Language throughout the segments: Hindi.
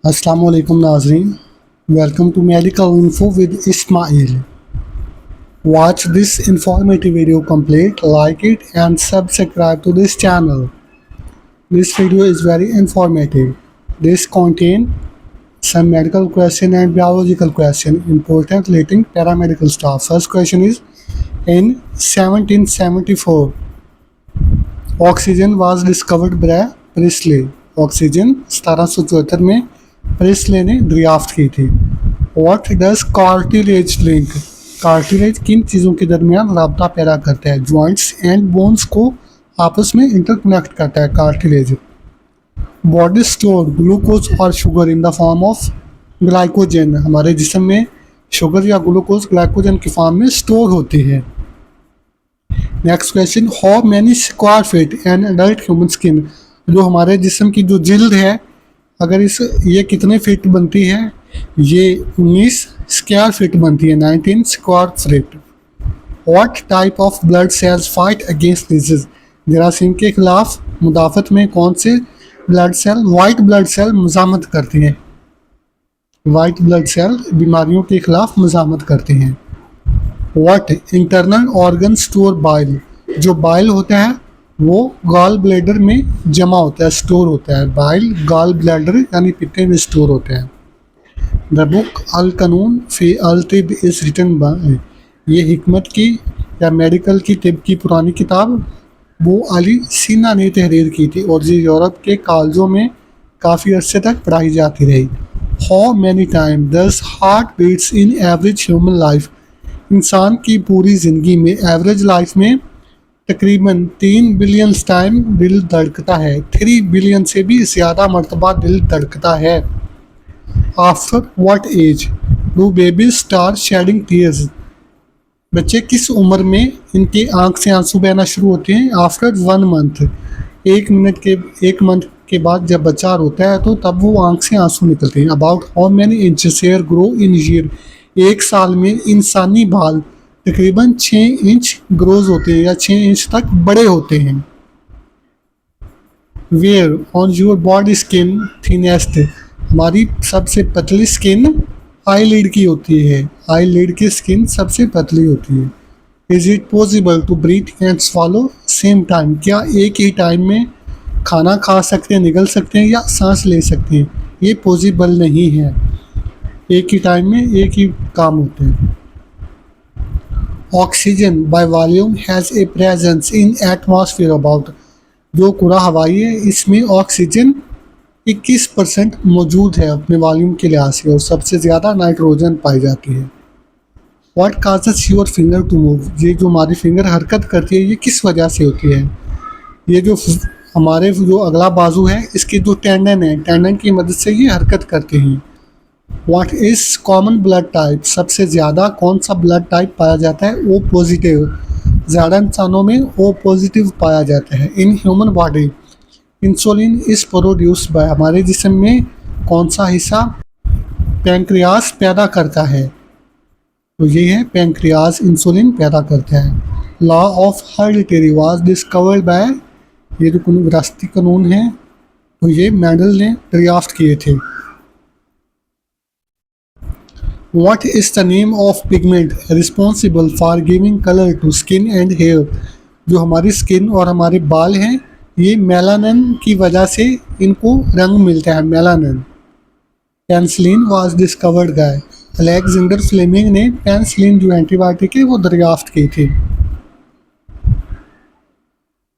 अस्सलामुअलैकुम नाज़रीन, welcome to medical info with Ismail. Watch this informative video complete, like it and subscribe to this channel. This video is very informative. This contains some medical question and biological question important relating paramedical staff. First question is, in 1774, oxygen was discovered by Priestley. Oxygen 1774 में प्रिस्ले ने दरियाफ्त की थी। What does cartilage link? Cartilage किन चीज़ों के दरमियान राब्ता पैदा करता है? जॉइंट्स एंड बोन्स को आपस में इंटरकनेक्ट करता है कार्टिलेज। बॉडी स्टोर ग्लूकोज और sugar in the form of glycogen. हमारे जिस्म में शुगर या ग्लूकोज ग्लाइकोजन की फॉर्म में स्टोर होती है। Next question, how many square feet an adult human skin? जो हमारे जिस्म की जो जिल्द है, अगर ये कितने फीट बनती है? ये 19 स्क्वायर फीट बनती है, 19 square feet. What type of blood cells fight against disease? जरासीम के खिलाफ मुदाफत में कौन से blood cell? White blood cell मज़ामत करती हैं। वाइट ब्लड सेल बीमारियों के खिलाफ मज़ामत करती हैं। What internal organ store bile? जो बाइल होता है वो गॉल ब्लैडर में जमा होता है, स्टोर होता है। बाइल गॉल ब्लैडर यानी पित्ते में स्टोर होते हैं। द बुक अल कानून फी अल तिब इज रिटन बाय, ये हिकमत की या मेडिकल की तिब की पुरानी किताब वो अली सीना ने तहरीर की थी और ये यूरोप के कॉलेजों में काफ़ी अर्से तक पढ़ाई जाती रही। How many time does heart beats in average human life? इंसान की पूरी ज़िंदगी में एवरेज लाइफ में तकरीबन 3 बिलियन टाइम दिल धड़कता है। 3 बिलियन से भी ज़्यादा मरतबा दिल धड़कता है। After what age do baby start shedding tears? बच्चे किस उम्र में इनके आंख से आंसू बहना शुरू होते हैं? आफ्टर 1 मंथ, एक मंथ के बाद जब बच्चा रोता है तो तब वो आंख से आंसू निकलते हैं। About how many inches hair grow in year? एक साल में इंसानी बाल तकरीबन 6 इंच ग्रोज होते हैं या 6 इंच तक बड़े होते हैं। Where on your body skin thinnest? हमारी सबसे पतली स्किन आई लिड की होती है। आई लिड की स्किन सबसे पतली होती है। Is it possible to breathe and swallow same time? क्या एक ही टाइम में खाना खा सकते हैं, निगल सकते हैं या सांस ले सकते हैं? ये पॉसिबल नहीं है। एक ही टाइम में एक ही काम होते हैं। Oxygen by volume has a presence in atmosphere about, जो कुरा हवाई है इसमें ऑक्सीजन 21% मौजूद है अपने वॉल्यूम के लिहाज से और सबसे ज़्यादा नाइट्रोजन पाई जाती है। What causes your finger to move? ये जो हमारी फिंगर हरकत करती है ये किस वजह से होती है? ये जो हमारे जो अगला बाजू है इसकी जो टेंडन है, टेंडन की मदद से ये हरकत करते हैं। What is common blood type? सबसे ज़्यादा कौन सा ब्लड टाइप पाया जाता है? O positive. ज़्यादा इंसानों में ओ पॉजिटिव पाया जाता है। In human body insulin is produced by, हमारे जिस्म में कौन सा हिस्सा पैंक्रियास पैदा करता है? तो ये है पैंक्रियास इंसुलिन पैदा करता है। Law of heredity was discovered bye, ये जो विरासती कानून है तो ये मेंडल ने दरियाफ्त किए थे। What is the name of pigment responsible for giving color to skin and hair? जो हमारी स्किन और हमारे बाल हैं ये मेलानिन की वजह से इनको रंग मिलता है, melanin. Penicillin was discovered by, Alexander Fleming ने पेनिसिलिन जो एंटीबायोटिक है वो दरियाफ्त की थी।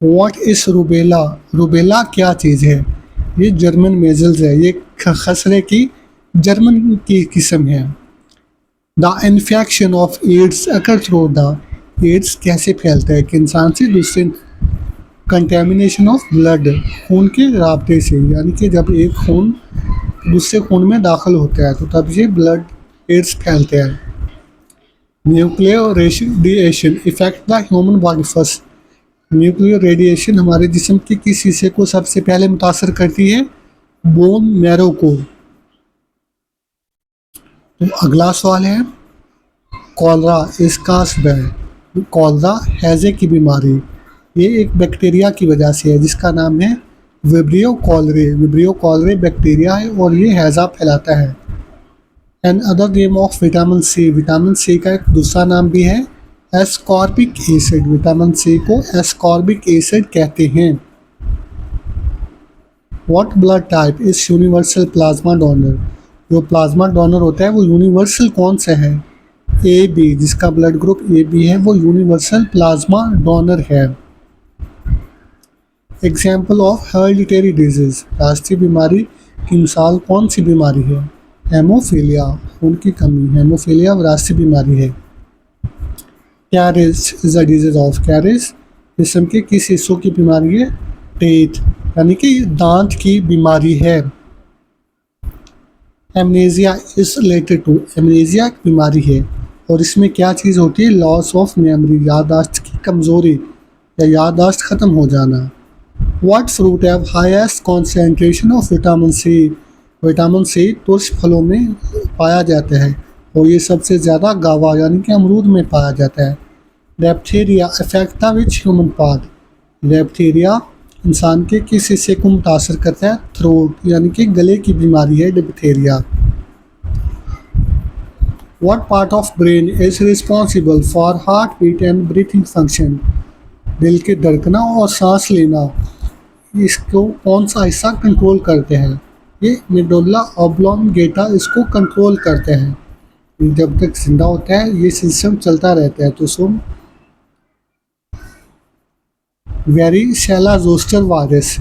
What is rubella? रूबेला क्या चीज़ है? ये जर्मन मेजल्स है, ये खसरे की जर्मन की किस्म है। The infection of AIDS occur through the, AIDS कैसे फैलता है? कि इंसान से दूसरे, कंटेमिनेशन ऑफ ब्लड, खून के राब्ते से, यानी कि जब एक खून दूसरे खून में दाखिल होता है तो तब ये ब्लड एड्स फैलते हैं। Nuclear radiation effect the human body first? Nuclear radiation हमारे जिस्म के किस हिस्से को सबसे पहले मुतासर करती है? बोन मैरो को। तो अगला सवाल है, कॉलरा इसका कॉलरा हैज़े की बीमारी ये एक बैक्टीरिया की वजह से है जिसका नाम है विब्रियो कॉलरे बैक्टीरिया है और ये हैजा फैलाता है। Another name of vitamin C का एक दूसरा नाम भी है एस्कॉर्बिक एसिड। विटामिन सी को एस्कॉर्बिक एसिड कहते हैं। What blood type is universal plasma donor. जो प्लाज्मा डोनर होता है वो यूनिवर्सल कौन सा है? ए बी, जिसका ब्लड ग्रुप ए बी है वो यूनिवर्सल प्लाज्मा डोनर है। एग्जाम्पल ऑफ हेरिडिटरी डिजीज, राष्ट्रीय बीमारी की मिसाल कौन सी बीमारी है? हेमोफीलिया, खून की कमी। हेमोफीलिया राष्ट्रीय बीमारी है। Carriage is a disease of carriage, जिस्म के किस हिस्सों की बीमारी है? टीथ, यानी कि दांत की बीमारी है। Amnesia is related to, amnesia एक बीमारी है और इसमें क्या चीज़ होती है? लॉस ऑफ मेमोरी, याददाश्त की कमज़ोरी या याददाश्त ख़त्म हो जाना। What fruit have highest concentration of vitamin C. Vitamin C तुर्श फलों में पाया जाता है और ये सबसे ज़्यादा गावा यानी कि अमरूद में पाया जाता है। Diphtheria affect the which human part. Diphtheria इंसान के किस हिस्से को मुतासर करता है? थ्रोट, यानी कि गले की बीमारी है diphtheria. What part of brain is responsible for heart beat and breathing function. दिल के धड़कना और सांस लेना, इसको कौन सा हिस्सा कंट्रोल करते हैं? ये मेडुल्ला ऑब्लोंगेटा इसको कंट्रोल करते हैं। जब तक जिंदा होता है ये सिस्टम चलता रहता है। तो सुन, वेरिसेला जोस्टर वायरस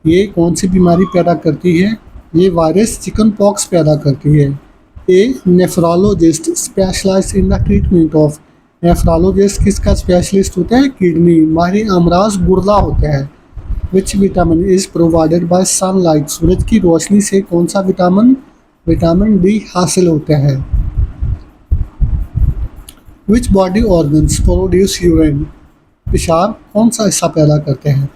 ये कौन सी बीमारी पैदा करती है? ये वायरस चिकन पॉक्स पैदा करती है। A nephrologist specialize in the treatment of. Nephrologist किसका स्पेशलिस्ट होता है? किडनी, माहिर अमराज गुर्दा होता है। Which vitamin is provided by sunlight, सूरज की रोशनी से कौन सा विटामिन? विटामिन डी हासिल होता है। Which body organs produce urine, पेशाब कौन सा हिस्सा पैदा करते हैं?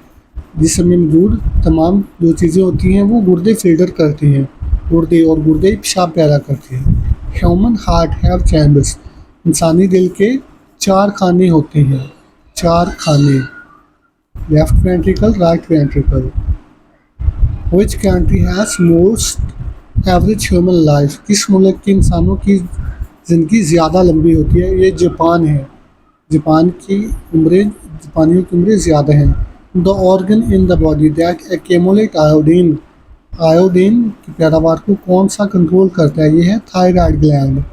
जिसमें मौजूद तमाम जो चीज़ें होती हैं वो गुर्दे फिल्टर करती हैं। गुर्दे और गुर्दे पेशाब पैदा करते हैं। ह्यूमन हार्ट हैव चैम्बर्स, इंसानी दिल के 4 खाने होते हैं। 4 खाने, left ventricle, right ventricle. Which country has most average human life, किस मुल्क के इंसानों की ज़िंदगी ज़्यादा लंबी होती है? ये जापान है। जापानियों की उम्रें ज़्यादा हैं। The organ in the body that accumulate iodine, iodine की पैदावार को कौन सा कंट्रोल करता है? ये है thyroid gland.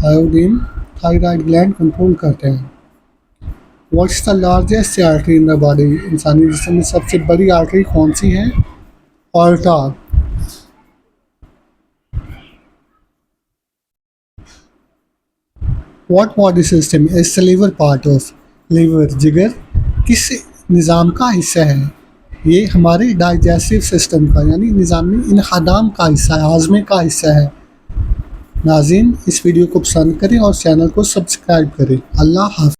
Iodine thyroid gland control करते हैं। What's the largest artery in the body, इंसानी जिस्म में सबसे बड़ी आर्टरी कौन सी है? Aorta. What body system is the liver part of. Liver, जिगर किस निज़ाम का हिस्सा है? ये हमारे डाइजेस्टिव सिस्टम का यानी निज़ामी इन्हदाम का हिस्सा है, हाजमे का हिस्सा है। नाज़रीन, इस वीडियो को पसंद करें और चैनल को सब्सक्राइब करें। अल्लाह हाफ़िज़।